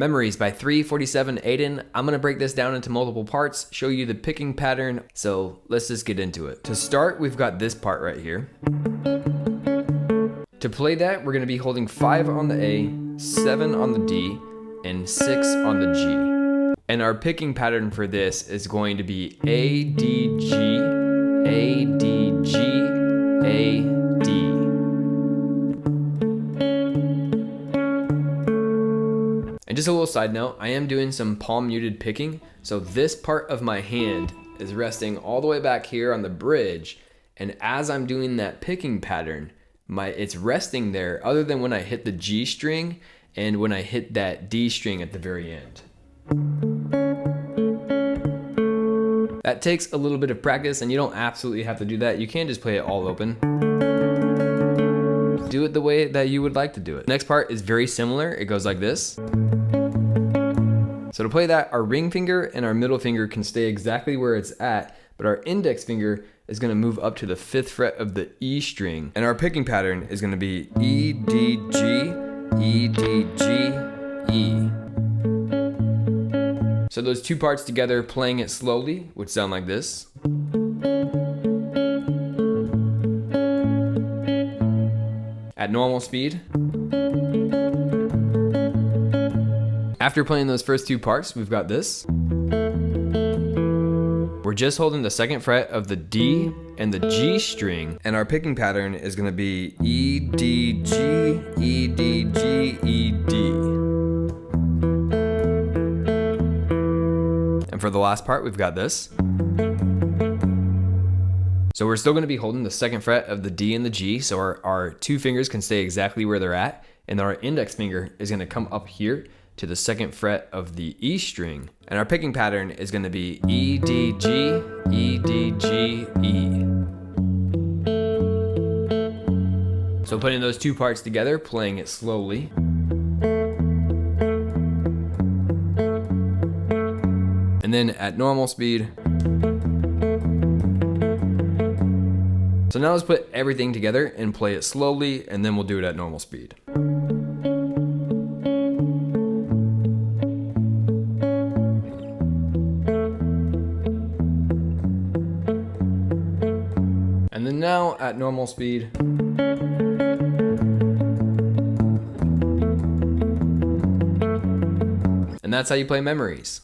Memories by 347aidan. I'm going to break this down into multiple parts, show you the picking pattern, so let's just get into it. To start, we've got this part right here. To play that, we're going to be holding 5 on the A, 7 on the D, and 6 on the G. And our picking pattern for this is going to be A, D, G, A, D, G, A, D. And just a little side note, I am doing some palm muted picking, so this part of my hand is resting all the way back here on the bridge, and as I'm doing that picking pattern, it's resting there other than when I hit the G string and when I hit that D string at the very end. That takes a little bit of practice, and you don't absolutely have to do that. You can just play it all open. Do it the way that you would like to do it. Next part is very similar. It goes like this. So to play that, our ring finger and our middle finger can stay exactly where it's at, but our index finger is going to move up to the 5th fret of the E string. And our picking pattern is going to be E, D, G, E, D, G, E. So those two parts together, playing it slowly, would sound like this. At normal speed. After playing those first two parts, we've got this. We're just holding the 2nd fret of the D and the G string, and our picking pattern is going to be E, D, G, E, D, G, E, D. And for the last part, we've got this. So we're still going to be holding the 2nd fret of the D and the G, so our two fingers can stay exactly where they're at, and our index finger is going to come up here to the 2nd fret of the E string, and our picking pattern is going to be E, D, G, E, D, G, E. So putting those two parts together, playing it slowly. And then at normal speed. So now let's put everything together and play it slowly, and then we'll do it at normal speed. And then now at normal speed. And that's how you play Memories.